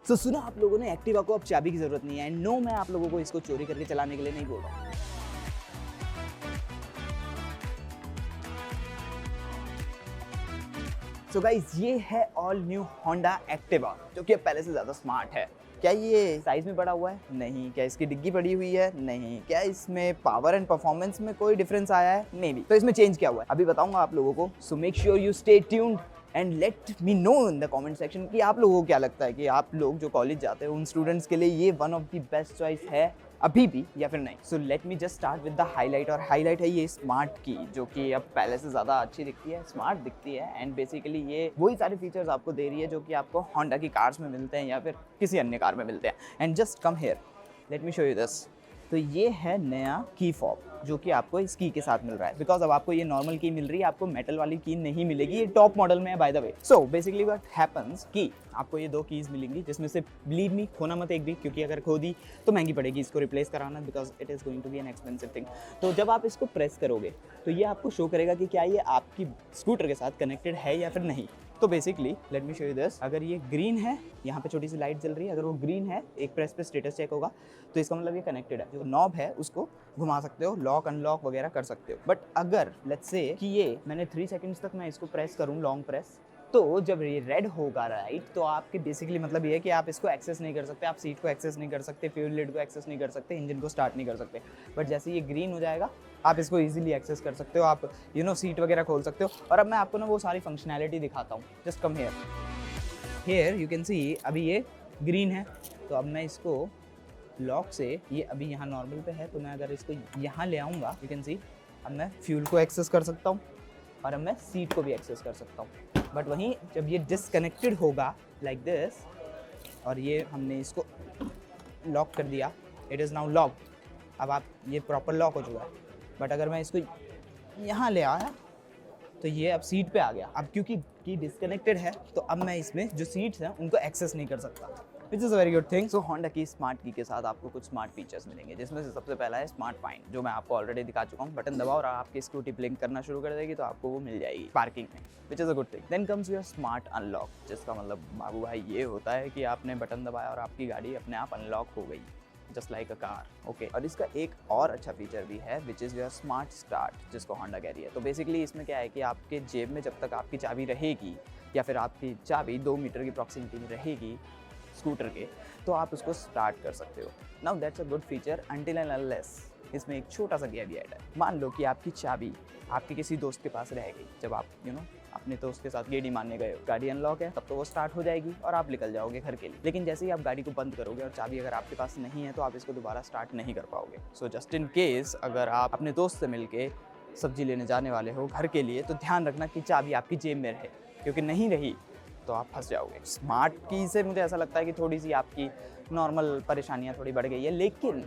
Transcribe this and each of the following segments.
So, सुना आप लोगों ने एक्टिवा को अब चाबी की जरूरत नहीं है एंड नो मैं आप लोगों को इसको चोरी करके चलाने के लिए नहीं बोल रहा हूँ। So guys, ये है ऑल न्यू होंडा एक्टिवा जो कि अब पहले से ज़्यादा स्मार्ट है। क्या ये साइज में बड़ा हुआ है? नहीं। क्या इसकी डिग्गी बड़ी हुई है? नहीं। क्या इसमें पावर एंड परफॉर्मेंस में कोई डिफरेंस आया है? May be. तो इसमें चेंज क्या हुआ है अभी बताऊंगा आप लोगों को। So make sure you stay tuned and let me know in the comment section कि आप लोगों को क्या लगता है कि आप लोग जो कॉलेज जाते हैं उन स्टूडेंट्स के लिए ये one of the best choice है अभी भी या फिर नहीं। So let me just start with the highlight, और हाईलाइट है ये स्मार्ट की जो कि अब पहले से ज़्यादा अच्छी दिखती है, स्मार्ट दिखती है एंड बेसिकली ये वही सारे फीचर्स आपको दे रही है जो कि आपको होंडा की कार्स में मिलते हैं या फिर किसी अन्य कार में मिलते हैं। And just come here, let me show you this. तो ये है नया की फॉब जो कि आपको इस की के साथ मिल रहा है, बिकॉज अब आपको ये नॉर्मल की मिल रही है, आपको मेटल वाली की नहीं मिलेगी। ये टॉप मॉडल में है by the way. So basically what happens कि आपको ये दो कीज मिलेंगी जिसमें से बिलीव मी खोना मत एक भी, क्योंकि अगर खो दी तो महंगी पड़ेगी इसको रिप्लेस कराना, because it is going to be an expensive thing. तो जब आप इसको प्रेस करोगे तो ये आपको शो करेगा कि क्या ये आपकी स्कूटर के साथ कनेक्टेड है या फिर नहीं। तो basically let me show you this. अगर ये ग्रीन है, यहाँ पे छोटी सी लाइट जल रही है, अगर वो ग्रीन है एक प्रेस पे स्टेटस चेक होगा तो इसका मतलब ये कनेक्टेड है। जो नॉब है उसको घुमा सकते हो, लॉक अनलॉक वगैरह कर सकते हो। बट अगर लेट्स से कि ये मैंने 3 सेकंड्स तक मैं इसको प्रेस करूँ लॉन्ग प्रेस, तो जब ये रेड होगा राइट, तो आपके बेसिकली मतलब ये है कि आप इसको एक्सेस नहीं कर सकते, आप सीट को एक्सेस नहीं कर सकते, फ्यूल लिड को एक्सेस नहीं कर सकते, इंजन को स्टार्ट नहीं कर सकते। बट जैसे ये ग्रीन हो जाएगा आप इसको इजीली एक्सेस कर सकते हो, आप सीट वगैरह खोल सकते हो। और अब मैं आपको ना वो सारी फंक्शनैलिटी दिखाता हूँ। Just come here you can see अभी ये ग्रीन है, तो अब मैं इसको लॉक से, ये अभी यहाँ नॉर्मल पे है, तो मैं अगर इसको यहाँ ले आऊँगा यू कैन सी अब मैं फ्यूल को एक्सेस कर सकता हूँ और अब मैं सीट को भी एक्सेस कर सकता हूँ। बट वहीं जब ये डिसकनेक्टेड होगा लाइक दिस और ये हमने इसको लॉक कर दिया, इट इज़ नाउ लॉक। अब आप ये प्रॉपर लॉक हो चुका है। बट अगर मैं इसको यहाँ ले आया तो ये अब सीट पे आ गया। अब क्योंकि की डिसकनेक्टेड है तो अब मैं इसमें जो सीट्स हैं उनको एक्सेस नहीं कर सकता, विच is a very good thing. So Honda की स्मार्ट की के साथ आपको कुछ स्मार्ट फीचर्स मिलेंगे, जिसमें से सबसे पहला है स्मार्ट फाइंड, जो मैं आपको ऑलरेडी दिखा चुका हूँ। बटन दबाओ और आपकी स्कूटी ब्लिंक करना शुरू कर देगी तो आपको वो मिल जाएगी पार्किंग में, which is a good thing. Then comes your smart unlock, जिसका मतलब बाबू भाई ये होता है कि आपने बटन दबाया और आपकी गाड़ी अपने आप अनलॉक हो गई, just like a car. Okay, और इसका एक और अच्छा फीचर भी है which is your smart start, जिसको होंडा कह रही है। तो बेसिकली इसमें क्या है कि आपके जेब में जब तक आपकी चाबी रहेगी या फिर आपकी चाबी 2 मीटर की प्रॉक्सिमिटी में रहेगी स्कूटर के, तो आप उसको स्टार्ट कर सकते हो। Now that's a good feature until and unless इसमें एक छोटा सा कैविएट है। मान लो कि आपकी चाबी आपके किसी दोस्त के पास रह गई, जब आप अपने दोस्त के साथ गेड़ी मारने गए हो, गाड़ी अनलॉक है, तब तो वो स्टार्ट हो जाएगी और आप निकल जाओगे घर के लिए। लेकिन जैसे ही आप गाड़ी को बंद करोगे और चाबी अगर आपके पास नहीं है तो आप इसको दोबारा स्टार्ट नहीं कर पाओगे। सो जस्ट इन केस अगर आप अपने दोस्त से मिलके सब्जी लेने जाने वाले हो घर के लिए, तो ध्यान रखना कि चाबी आपकी जेब में रहे, क्योंकि नहीं रही तो आप फंस जाओगे। स्मार्ट की से मुझे ऐसा लगता है कि थोड़ी सी आपकी नॉर्मल परेशानियाँ थोड़ी बढ़ गई है, लेकिन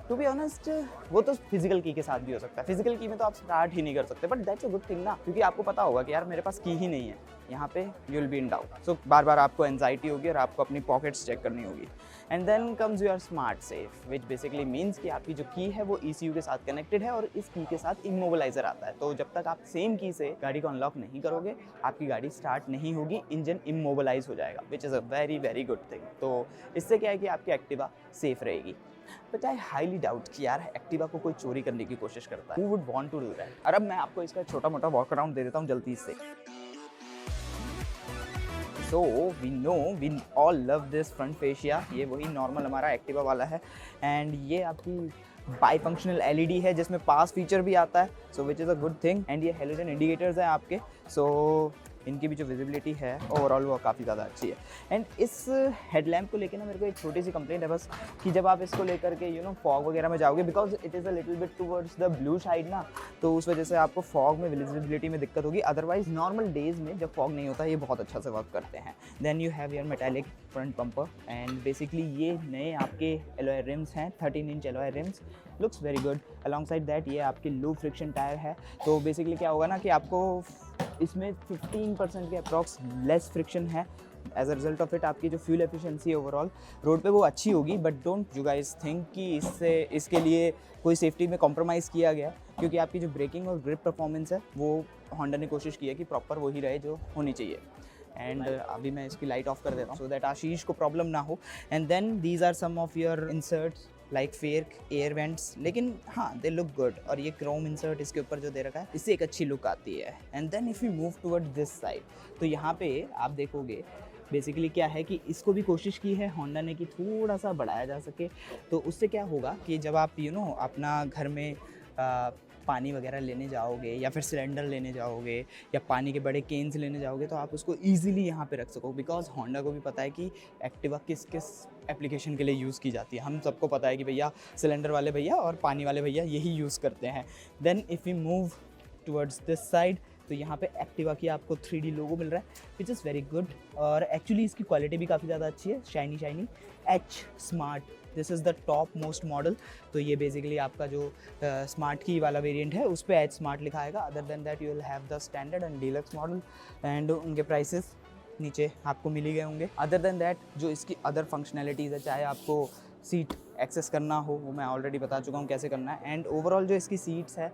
टू बी ऑनेस्ट वो तो फिजिकल की के साथ भी हो सकता है। फिजिकल की में तो आप स्टार्ट ही नहीं कर सकते, but that's a good thing ना, क्योंकि आपको पता होगा कि यार मेरे पास की ही नहीं है, यहाँ पे you will be in doubt. So बार बार आपको एंजाइटी होगी और आपको अपनी पॉकेट्स चेक करनी होगी। And then comes your smart safe, which basically means कि आपकी जो की है वो ECU के साथ कनेक्टेड है और इस की के साथ इमोबिलाइजर आता है। तो जब तक आप सेम की से गाड़ी को अनलॉक नहीं करोगे आपकी गाड़ी स्टार्ट नहीं होगी, इंजन इमोबिलाइज हो जाएगा, विच is a very very good thing. तो इससे क्या है कि आपकी एक्टिवा सेफ रहेगी। बट आई हाईली डाउट कि यार एक्टिवा को कोई चोरी करने की कोशिश करता है। Who would want to do that? और अब मैं आपको इसका छोटा मोटा वॉक अराउंड दे देता हूँ जल्दी से। So we all love this front fascia. ये वही नॉर्मल हमारा एक्टिवा वाला है एंड ये आपकी बाई फंक्शनल LED है जिसमें पास फीचर भी आता है, so which is a good thing. And ये हेलोजन इंडिकेटर्स हैं आपके, सो इनकी भी जो विजिबिलिटी है ओवरऑल वो काफ़ी ज़्यादा अच्छी है। एंड इस हेडलैम्प को लेकर ना मेरे को एक छोटी सी कंप्लेंट है बस, कि जब आप इसको लेकर के फॉग वगैरह में जाओगे, because it is a little bit towards the blue side ना, तो उस वजह से आपको फॉग में विजिबिलिटी में दिक्कत होगी। अदरवाइज नॉर्मल डेज में जब फॉग नहीं होता ये बहुत अच्छा से वर्क करते हैं। Then you have your metallic front bumper and basically ये नए आपके एलॉय रिम्स हैं, 13 inch alloy rims, looks very good. Alongside that ये आपके लो फ्रिक्शन टायर है, तो बेसिकली क्या होगा ना कि आपको इसमें 15% के अप्रॉक्स लेस फ्रिक्शन है। As a result of it आपकी जो फ्यूल एफिशिएंसी ओवरऑल रोड पे वो अच्छी होगी। But don't you guys think कि इसके लिए कोई सेफ्टी में कॉम्प्रोमाइज़ किया गया, क्योंकि आपकी जो ब्रेकिंग और ग्रिप परफॉर्मेंस है वो होंडा ने कोशिश की है कि प्रॉपर वही रहे जो होनी चाहिए। एंड अभी मैं इसकी लाइट ऑफ कर देता हूँ सो दैट आशीष को प्रॉब्लम ना हो। And then these are some of your inserts like fair air vents, लेकिन हाँ दे लुक गुड। और ये क्रोम इंसर्ट इसके ऊपर जो दे रखा है इससे एक अच्छी लुक आती है। And then if you move toward this side तो यहाँ पे आप देखोगे बेसिकली क्या है कि इसको भी कोशिश की है होंडा ने कि थोड़ा सा बढ़ाया जा सके। तो उससे क्या होगा कि जब आप अपना घर में पानी वगैरह लेने जाओगे या फिर सिलेंडर लेने जाओगे या पानी के बड़े केन्स लेने जाओगे तो आप उसको ईजिली यहाँ पे रख सको। बिकॉज होंडा को भी पता है कि एक्टिवा किस किस एप्लीकेशन के लिए यूज़ की जाती है। हम सबको पता है कि भैया सिलेंडर वाले भैया और पानी वाले भैया यही यूज़ करते हैं। Then if you move towards this side तो यहाँ पे एक्टिवा की आपको 3D लोगो मिल रहा है विच इज़ वेरी गुड। और एक्चुअली इसकी क्वालिटी भी काफ़ी ज़्यादा अच्छी है, shiny H smart, this is the top most model. तो ये बेसिकली आपका जो स्मार्ट की वाला वेरिएंट है उस पर एच स्मार्ट लिखा आएगा। Other than that you will have the standard and deluxe model and उनके प्राइसेस नीचे आपको मिल ही गए होंगे। अदर देन दैट जो इसकी अदर फंक्शनैलिटीज़ है, चाहे आपको सीट एक्सेस करना हो वो मैं ऑलरेडी बता चुका हूँ कैसे करना है। एंड ओवरऑल जो इसकी सीट्स है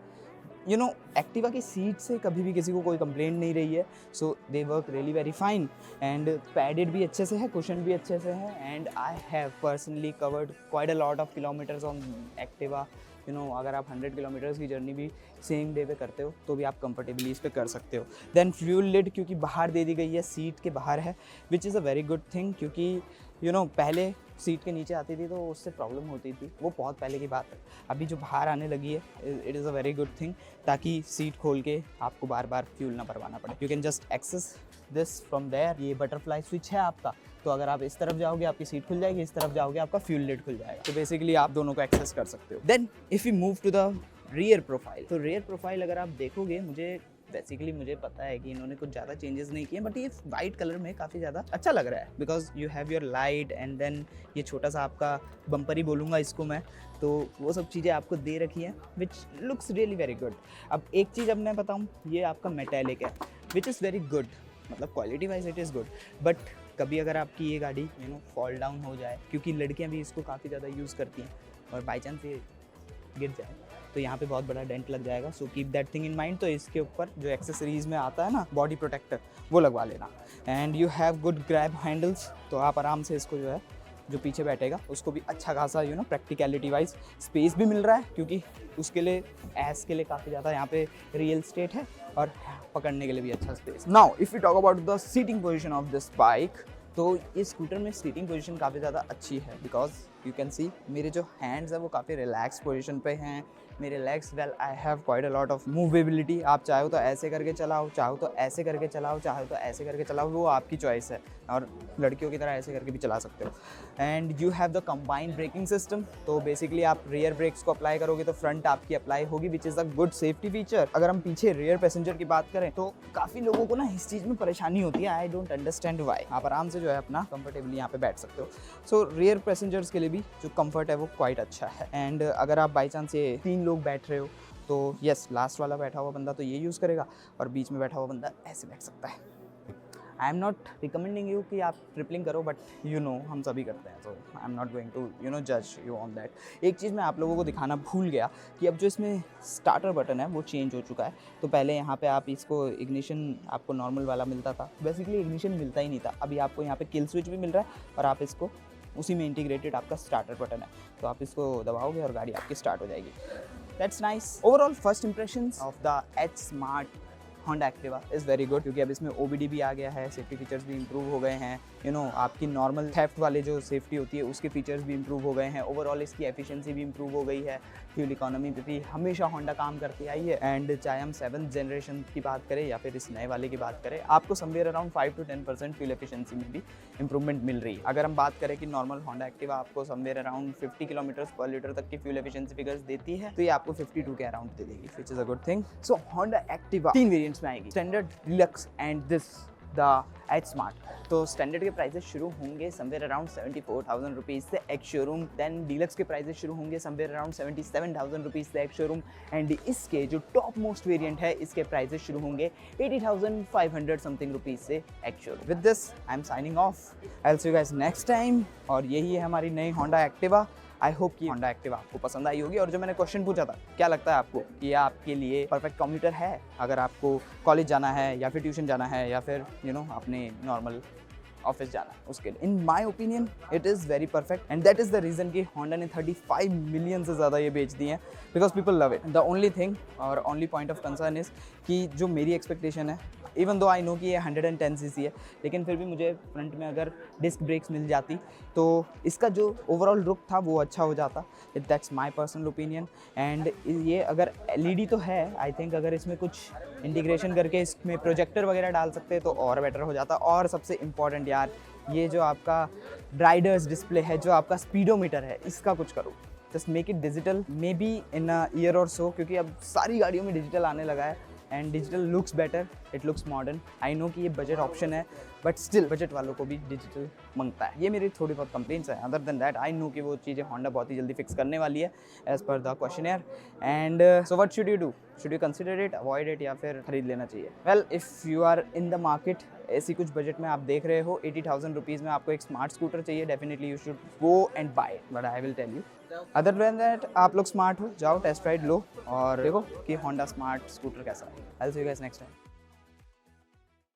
एक्टिवा की सीट से कभी भी किसी को कोई कंप्लेंट नहीं रही है। So they work really very fine and padded भी अच्छे से है, कुशन भी अच्छे से है। And I have personally covered quite a lot of kilometres on Activa. अगर आप 100 किलोमीटर्स की जर्नी भी सेम डे पे करते हो तो भी आप कंफर्टेबली इस पे कर सकते हो। देन फ्यूल लिड क्योंकि बाहर दे दी गई है, सीट के बाहर है, विच is a very good thing. क्योंकि पहले सीट के नीचे आती थी तो उससे प्रॉब्लम होती थी, वो बहुत पहले की बात है। अभी जो बाहर आने लगी है it is a very good thing, ताकि सीट खोल के आपको बार बार फ्यूल ना भरवाना पड़े। You can just access this from there. ये बटरफ्लाई स्विच है आपका, तो अगर आप इस तरफ जाओगे आपकी सीट खुल जाएगी, इस तरफ जाओगे आपका फ्यूल लिड खुल जाएगा। तो बेसिकली आप दोनों को एक्सेस कर सकते हो। Then if you move to the rear profile, तो रियर प्रोफाइल अगर आप देखोगे मुझे पता है कि इन्होंने कुछ ज़्यादा चेंजेस नहीं किए, बट ये वाइट कलर में काफ़ी ज़्यादा अच्छा लग रहा है। Because you have your light and then ये छोटा सा आपका बम्पर ही बोलूँगा इसको मैं, तो वो सब चीज़ें आपको दे रखी हैं which looks really very good. अब एक चीज़ अब मैं बताऊँ, ये आपका मेटेलिक है विच इज़ वेरी गुड, मतलब quality wise it is good. But कभी अगर आपकी ये गाड़ी फॉल डाउन हो जाए, क्योंकि लड़कियाँ भी इसको काफ़ी ज़्यादा यूज़ करती हैं, और बाई चांस ये गिर जाए तो यहाँ पे बहुत बड़ा डेंट लग जाएगा। So keep that thing in mind. तो इसके ऊपर जो एक्सेसरीज़ में आता है ना बॉडी प्रोटेक्टर, वो लगवा लेना। And you have good grab handles, तो आप आराम से इसको जो पीछे बैठेगा उसको भी अच्छा खासा प्रैक्टिकलिटी वाइज स्पेस भी मिल रहा है, क्योंकि उसके लिए एस के लिए काफ़ी ज़्यादा यहाँ पे रियल स्टेट है और पकड़ने के लिए भी अच्छा space. Now if you talk about the seating position of this bike, तो ये स्कूटर में सीटिंग पोजीशन काफ़ी ज़्यादा अच्छी है। बिकॉज यू कैन सी मेरे जो हैंड्स हैं वो काफ़ी रिलैक्स पोजीशन पे हैं, मेरे legs well I have quite a lot of movability. आप चाहो तो ऐसे करके चलाओ, चाहो तो ऐसे करके चलाओ, चाहो तो ऐसे करके चलाओ, वो आपकी चॉइस है। और लड़कियों की तरह ऐसे करके भी चला सकते हो। And you have the combined braking system, तो बेसिकली आप रियर ब्रेक्स को अप्लाई करोगे तो फ्रंट आपकी अप्लाई होगी, विच is a good safety feature. अगर हम पीछे रियर पैसेंजर की बात करें तो काफ़ी लोगों को ना इस चीज़ में परेशानी होती है, आई डोंट अंडरस्टैंड वाई। आप आराम से अपना कंफर्टेबली यहाँ पे बैठ सकते हो। सो रियर पैसेंजर्स के लिए भी जो कंफर्ट है वो क्वाइट अच्छा है। एंड अगर आप बाई चांस ये 3 लोग बैठ रहे हो तो यस, लास्ट वाला बैठा हुआ बंदा तो ये यूज़ करेगा और बीच में बैठा हुआ बंदा ऐसे बैठ सकता है। आई एम नॉट रिकमेंडिंग यू कि आप ट्रिपलिंग करो, बट हम सभी करते हैं, तो I am not going to जज यू ऑन दैट। एक चीज़ मैं आप लोगों को दिखाना भूल गया कि अब जो इसमें स्टार्टर बटन है वो चेंज हो चुका है। तो पहले यहाँ पे आप इसको इग्निशन आपको नॉर्मल वाला मिलता था, बेसिकली इग्निशन मिलता ही नहीं था। अभी आपको यहाँ पे किल स्विच भी मिल रहा है और आप इसको उसी में इंटीग्रेटेड आपका स्टार्टर बटन है, तो आप इसको दबाओगे और गाड़ी आपकी स्टार्ट हो जाएगी। That's nice. Overall first impressions of the H smart Honda Activa is very good, क्योंकि अब इसमें OBD भी आ गया है, सेफ्टी फीचर्स भी इंप्रूव हो गए हैं। आपकी नॉर्मल थेफ्ट वाले जो सेफ्टी होती है उसके फीचर्स भी इंप्रूव हो गए हैं। ओवरऑल इसकी एफिशिएंसी भी इंप्रूव हो गई है। फ्यूल इकोनॉमी पे भी हमेशा होंडा काम करती आई है। एंड चाहे हम 7th जनरेशन की बात करें या फिर इस नए वाले की बात करें, आपको somewhere around 5 to 10% fuel efficiency में भी इंप्रूवमेंट मिल रही है। अगर हम बात करें कि नॉर्मल होंडा एक्टिवा आपको समवेयर अराउंड 50 किलोमीटर्स पर लीटर तक की फ्यूल एफिशिएंसी फिगर्स देती है, तो ये आपको 52 के अराउंड दे देगी, विच is a good thing. So Honda Activa 3 variants में आएगी, standard, deluxe and this the H smart. तो स्टैंडर्ड के प्राइसेस शुरू होंगे समवेयर अराउंड 74,000 रुपीज़ से एक्स शोरूम। देन डीलक्स के प्राइसेस शुरू होंगे समवेयर अराउंड 77,000 रुपीज़ से एक्स शोरूम। एंड इसके जो टॉप मोस्ट वेरिएंट है इसके प्राइसेस शुरू होंगे 80,500 समथिंग रुपीज़ से ex showroom. With this I am signing off, I will see you guys next time. और यही है हमारी नई होंडा एक्टिवा। आई होप कि होंडा एक्टिवा आपको पसंद आई होगी। और जो मैंने क्वेश्चन पूछा था, क्या लगता है आपको कि ये आपके लिए परफेक्ट कम्यूटर है, अगर आपको कॉलेज जाना है या फिर ट्यूशन जाना है या फिर अपने नॉर्मल ऑफिस जाना है उसके लिए। In my opinion it is very perfect and that is the reason कि होंडा ने 35 मिलियन से ज़्यादा ये बेच दिए हैं, because people love it. The only thing और only point of concern is कि जो मेरी एक्सपेक्टेशन है, इवन दो आई नो कि ये 110 सीसी है, लेकिन फिर भी मुझे फ्रंट में अगर डिस्क ब्रेक्स मिल जाती तो इसका जो ओवरऑल लुक था वो अच्छा हो जाता। That's my personal opinion. And ये अगर LED तो है, आई थिंक अगर इसमें कुछ इंटीग्रेशन करके इसमें प्रोजेक्टर वगैरह डाल सकते तो और बेटर हो जाता। और सबसे इम्पॉर्टेंट यार, ये जो आपका राइडर्स डिस्प्ले है, जो आपका स्पीडोमीटर है, इसका कुछ करो, just make it digital, may be in a year और सो, क्योंकि अब सारी गाड़ियों में डिजिटल आने लगा है and digital looks better, it looks modern. I know कि ये बजट ऑप्शन है, बट स्टिल बजट वालों को भी डिजिटल मांगता है। ये मेरी थोड़ी बहुत कंप्लेंट्स है। Other than that I know कि वो चीज़ें होंडा बहुत ही जल्दी फिक्स करने वाली है as per the questioner. And so what should you do? Should you consider it, avoid it, या फिर खरीद लेना चाहिए? Well, if you are in the market, ऐसी कुछ बजट में आप देख रहे हो, 80,000 रुपीज़ में आपको एक स्मार्ट स्कूटर चाहिए, definitely you should go and buy it, but I will tell you other than that, आप लोग स्मार्ट हो, जाओ टेस्ट राइड लो और देखो कि होंडा स्मार्ट स्कूटर कैसा है। I will see you guys next time.